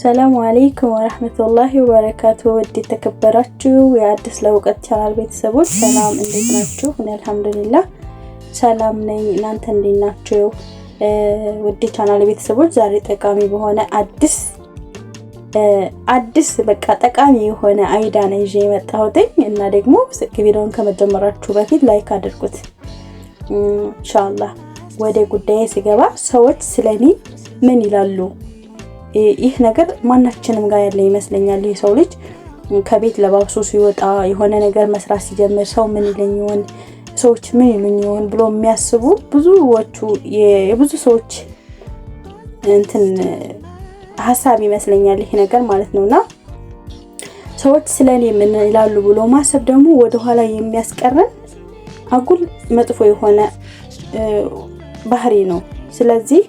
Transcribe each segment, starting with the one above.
ሰላም አለይኩም ወራህመቱላሂ ወበረካቱ። ወዲ ተከበራችሁ የአዲስ ለውቀት ቻናል ቤተሰቦች ሰላም እንዴት ናችሁ? እኔ አልሐምዱሊላህ ሰላም ነኝ። እናንተ እንዴት ናችሁ? ወዲ ቻናል ቤተሰቦች ዛሬ ጠቃሚ በሆነ አዲስ በቃ ጠቃሚ የሆነ አይዳ ነው ይዤ የመጣሁት እና ደግሞ ቪዲዮውን ከመጀመራችሁ በፊት ላይክ አድርጉት ኢንሻአላህ። ወደ ጉዳዬ ሲገባ ሰዎች ስለኔ ምን ይላሉ? ይህ ነገር ማናችንም ጋር ያለ ይመስለኛል። ይህ ሰው ልጅ ከቤት ለባብሶ ሲወጣ የሆነ ነገር መስራት ሲጀምር ሰው ምን ይለኝ ይሆን፣ ሰዎች ምን ይሉኝ ይሆን ብሎ የሚያስቡ የብዙ ሰዎች ሐሳብ ይመስለኛል ይህ ነገር ማለት ነውና ሰዎች ስለኔ ምን ይላሉ ብሎ ማሰብ ደግሞ ወደ ኋላ የሚያስቀረን አጉል መጥፎ የሆነ ባህሪ ነው። ስለዚህ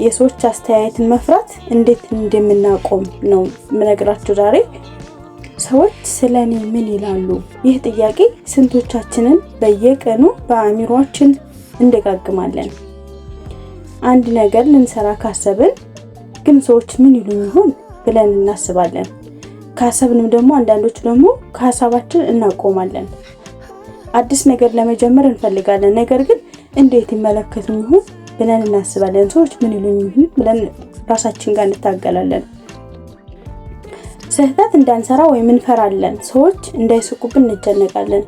የሰዎች አስተያየትን መፍራት እንዴት እንደምናቆም ነው ምነግራችሁ ዛሬ። ሰዎች ስለኔ ምን ይላሉ? ይህ ጥያቄ ስንቶቻችንን በየቀኑ በአእምሮአችን እንደጋግማለን። አንድ ነገር ልንሰራ ካሰብን ግን ሰዎች ምን ይሉኝ ይሆን ብለን እናስባለን። ካሰብንም ደግሞ አንዳንዶች ደግሞ ከሐሳባችን እናቆማለን። አዲስ ነገር ለመጀመር እንፈልጋለን፣ ነገር ግን እንዴት ይመለከቱኝ ይሆን ብለን እናስባለን። ሰዎች ምን ይሉኝ ይሆን ብለን ራሳችን ጋር እንታገላለን። ስህተት እንዳንሰራ ወይም እንፈራለን። ሰዎች እንዳይስቁብን እንጨነቃለን።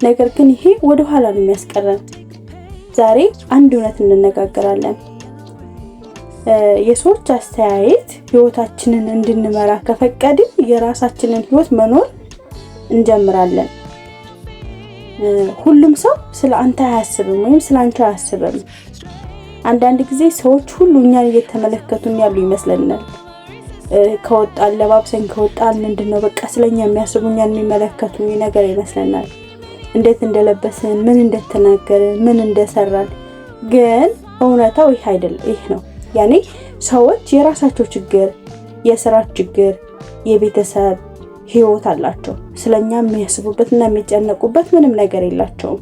ነገር ግን ይሄ ወደ ኋላ ነው የሚያስቀረን። ዛሬ አንድ እውነት እንነጋገራለን። የሰዎች አስተያየት ህይወታችንን እንድንመራ ከፈቀድን የራሳችንን ህይወት መኖር እንጀምራለን። ሁሉም ሰው ስለ አንተ አያስብም ወይም ስለ አንቺ አያስብም። አንዳንድ ጊዜ ሰዎች ሁሉ እኛን እየተመለከቱን ያሉ ይመስለናል። ከወጣን ለባብሰን ከወጣን ምንድነው በቃ ስለኛ የሚያስቡኛን የሚመለከቱ ነገር ይመስለናል። እንዴት እንደለበስን፣ ምን እንደተናገርን፣ ምን እንደሰራን። ግን እውነታው ይህ አይደለም። ይህ ነው ያኔ ሰዎች የራሳቸው ችግር፣ የሥራ ችግር፣ የቤተሰብ ህይወት አላቸው። ስለኛ የሚያስቡበትና የሚጨነቁበት ምንም ነገር የላቸውም።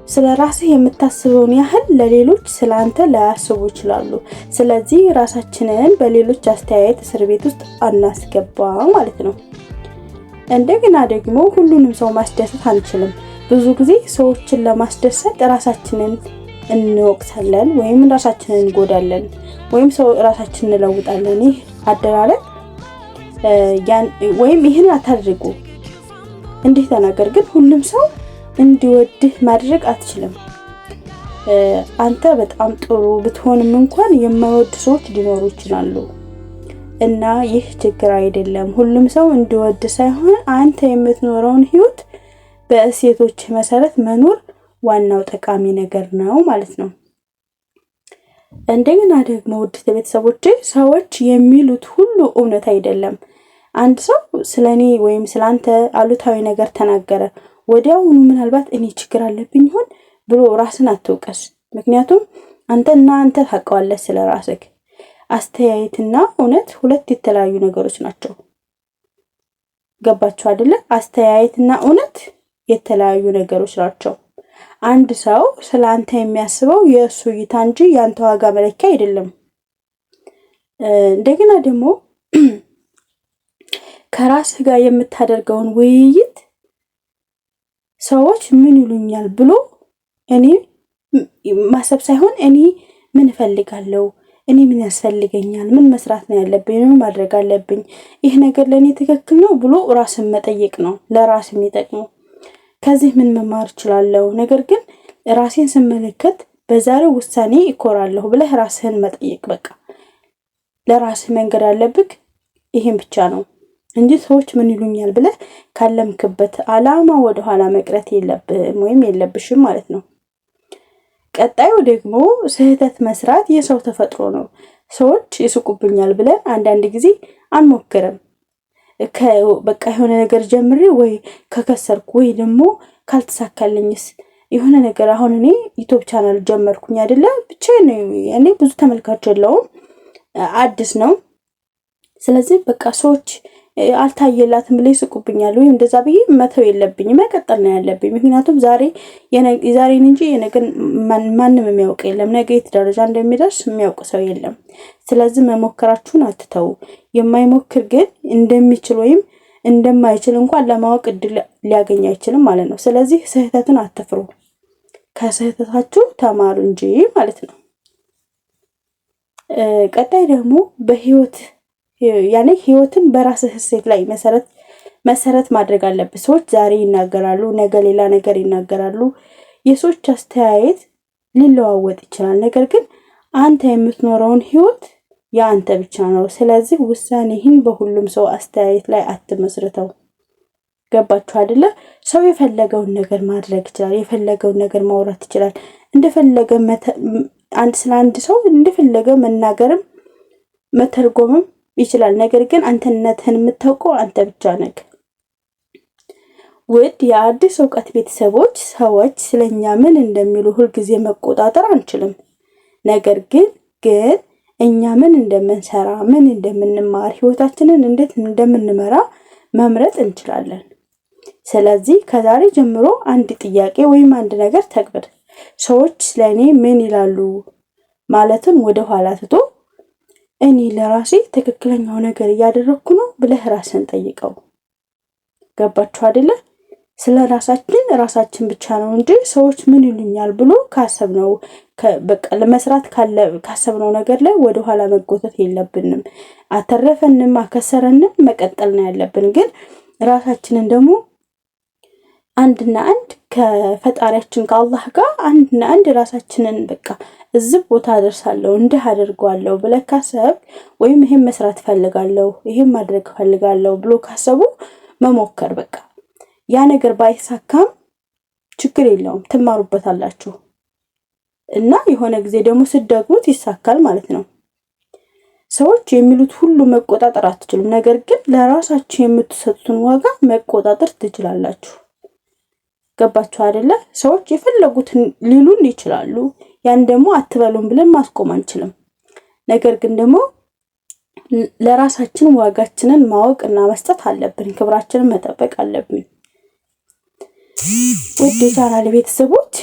ስለራስህ የምታስበውን ያህል ለሌሎች ስላንተ ላያስቡ ይችላሉ። ስለዚህ ራሳችንን በሌሎች አስተያየት እስር ቤት ውስጥ አናስገባ ማለት ነው። እንደገና ደግሞ ሁሉንም ሰው ማስደሰት አንችልም። ብዙ ጊዜ ሰዎችን ለማስደሰት ራሳችንን እንወቅሳለን ወይም ራሳችንን እንጎዳለን ወይም ራሳችንን እንለውጣለን። ይህ አደራረግ ወይም ይህን አታድርጉ እንዲህ ተናገር ግን ሁሉም ሰው እንዲወድህ ማድረግ አትችልም። አንተ በጣም ጥሩ ብትሆንም እንኳን የማይወድ ሰዎች ሊኖሩ ይችላሉ እና ይህ ችግር አይደለም። ሁሉም ሰው እንዲወድ ሳይሆን አንተ የምትኖረውን ህይወት በእሴቶች መሰረት መኖር ዋናው ጠቃሚ ነገር ነው ማለት ነው። እንደገና ደግሞ ውድ ቤተሰቦቼ ሰዎች የሚሉት ሁሉ እውነት አይደለም። አንድ ሰው ስለኔ ወይም ስላንተ አሉታዊ ነገር ተናገረ፣ ወዲያውኑ ምናልባት እኔ ችግር አለብኝ ይሆን ብሎ ራስን አትወቀስ። ምክንያቱም አንተ ታውቀዋለህ ስለራስህ። አስተያየትና እውነት ሁለት የተለያዩ ነገሮች ናቸው። ገባችሁ አይደለ? አስተያየትና እውነት የተለያዩ ነገሮች ናቸው። አንድ ሰው ስላንተ የሚያስበው የእሱ እይታ እንጂ ያንተ ዋጋ መለኪያ አይደለም። እንደገና ደግሞ ከራስህ ጋር የምታደርገውን ውይይት ሰዎች ምን ይሉኛል ብሎ እኔ ማሰብ ሳይሆን እኔ ምን እፈልጋለሁ፣ እኔ ምን ያስፈልገኛል፣ ምን መስራት ነው ያለብኝ፣ ምን ማድረግ አለብኝ፣ ይህ ነገር ለኔ ትክክል ነው ብሎ ራስን መጠየቅ ነው ለራስ የሚጠቅመው። ከዚህ ምን መማር እችላለሁ፣ ነገር ግን ራሴን ስመለከት በዛሬው ውሳኔ እኮራለሁ ብለህ ራስህን መጠየቅ። በቃ ለራስህ መንገድ አለብህ። ይሄን ብቻ ነው እንጂ ሰዎች ምን ይሉኛል ብለህ ካለምክበት አላማ ወደ ኋላ መቅረት የለብህም ወይም የለብሽም ማለት ነው። ቀጣዩ ደግሞ ስህተት መስራት የሰው ተፈጥሮ ነው። ሰዎች ይስቁብኛል ብለን አንዳንድ ጊዜ አንሞክርም። በቃ የሆነ ነገር ጀምሬ ወይ ከከሰርኩ ወይ ደግሞ ካልተሳካልኝስ የሆነ ነገር። አሁን እኔ ዩቲዩብ ቻናል ጀመርኩኝ አይደለ? ብቻ እኔ ብዙ ተመልካች የለውም፣ አዲስ ነው። ስለዚህ በቃ ሰዎች አልታየላትም ብለው ይስቁብኛል ወይ እንደዛ ብዬ መተው የለብኝም መቀጠል ነው ያለብኝ። ምክንያቱም ዛሬን እንጂ የነገን ማንም የሚያውቅ የለም። ነገ የት ደረጃ እንደሚደርስ የሚያውቅ ሰው የለም። ስለዚህ መሞከራችሁን አትተው። የማይሞክር ግን እንደሚችል ወይም እንደማይችል እንኳን ለማወቅ እድል ሊያገኝ አይችልም ማለት ነው። ስለዚህ ስህተትን አትፍሩ፣ ከስህተታችሁ ተማሩ እንጂ ማለት ነው። ቀጣይ ደግሞ በህይወት ህይወትን በራስህ እሴት ላይ መሰረት ማድረግ አለብህ። ሰዎች ዛሬ ይናገራሉ፣ ነገ ሌላ ነገር ይናገራሉ። የሰዎች አስተያየት ሊለዋወጥ ይችላል። ነገር ግን አንተ የምትኖረውን ህይወት የአንተ ብቻ ነው። ስለዚህ ውሳኔህን በሁሉም ሰው አስተያየት ላይ አትመስርተው። ገባችሁ አይደለ? ሰው የፈለገውን ነገር ማድረግ ይችላል፣ የፈለገውን ነገር ማውራት ይችላል። እንደፈለገ ስለ አንድ ሰው እንደፈለገ መናገርም መተርጎምም ይችላል። ነገር ግን አንተነትህን የምታውቀው አንተ ብቻ ነህ። ውድ የአዲስ እውቀት ቤተሰቦች፣ ሰዎች ስለኛ ምን እንደሚሉ ሁልጊዜ መቆጣጠር አንችልም። ነገር ግን እኛ ምን እንደምንሰራ፣ ምን እንደምንማር፣ ህይወታችንን እንዴት እንደምንመራ መምረጥ እንችላለን። ስለዚህ ከዛሬ ጀምሮ አንድ ጥያቄ ወይም አንድ ነገር ተግብር። ሰዎች ስለኔ ምን ይላሉ ማለትም ወደ ኋላ ትቶ እኔ ለራሴ ትክክለኛው ነገር እያደረኩ ነው ብለህ ራስን ጠይቀው። ገባችሁ አይደለ? ስለ ራሳችን ብቻ ነው እንጂ ሰዎች ምን ይሉኛል ብሎ ካሰብነው በቃ ለመስራት ካሰብነው ነገር ላይ ወደ ኋላ መጎተት የለብንም። አተረፈንም አከሰረንም መቀጠል ነው ያለብን። ግን ራሳችንን ደግሞ አንድና አንድ ከፈጣሪያችን ከአላህ ጋር አንድና አንድ ራሳችንን በቃ እዚህ ቦታ አደርሳለሁ እንዲህ አደርገዋለሁ ብለህ ካሰብ ወይም ይሄን መስራት ፈልጋለሁ ይሄን ማድረግ ፈልጋለሁ ብሎ ካሰቡ መሞከር በቃ ያ ነገር ባይሳካም ችግር የለውም ትማሩበታላችሁ እና የሆነ ጊዜ ደግሞ ስትደግሙት ይሳካል ማለት ነው። ሰዎች የሚሉት ሁሉ መቆጣጠር አትችሉም። ነገር ግን ለራሳችሁ የምትሰጡትን ዋጋ መቆጣጠር ትችላላችሁ። ገባችሁ አይደለ? ሰዎች የፈለጉትን ሊሉን ይችላሉ። ያን ደግሞ አትበሉም ብለን ማስቆም አንችልም። ነገር ግን ደግሞ ለራሳችን ዋጋችንን ማወቅ እና መስጠት አለብን። ክብራችንን መጠበቅ አለብን። ውድ የቻናሌ ቤተሰቦች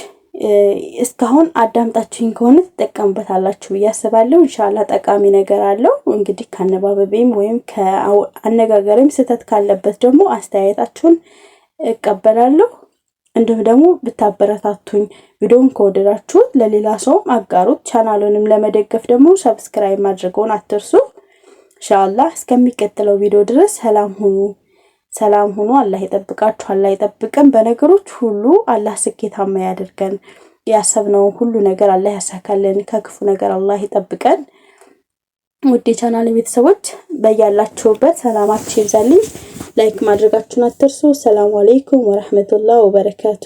እስካሁን አዳምጣችሁኝ ከሆነ ትጠቀሙበታላችሁ ብዬ አስባለሁ። ኢንሻአላህ ጠቃሚ ነገር አለው። እንግዲህ ከአነባበቤም ወይም ከአነጋገሬም ስህተት ካለበት ደግሞ አስተያየታችሁን እቀበላለሁ። እንዲሁም ደግሞ ብታበረታቱኝ ቪዲዮውን ከወደዳችሁት ለሌላ ሰው አጋሩት። ቻናሉንም ለመደገፍ ደግሞ ሰብስክራይብ ማድረግዎን አትርሱ። ኢንሻአላህ እስከሚቀጥለው ቪዲዮ ድረስ ሰላም ሁኑ። አላህ ይጠብቃችሁ፣ አላህ ይጠብቀን። በነገሮች ሁሉ አላህ ስኬታማ ያድርገን። ያሰብነው ሁሉ ነገር አላህ ያሳካልን። ከክፉ ነገር አላህ ይጠብቀን። ውድ የቻናሌ ቤተሰቦች በያላችሁበት ሰላማችሁ ይብዛልኝ። ላይክ ማድረጋችሁን አትርሱ። ሰላም አለይኩም ወራህመቱላሂ ወበረካቱ።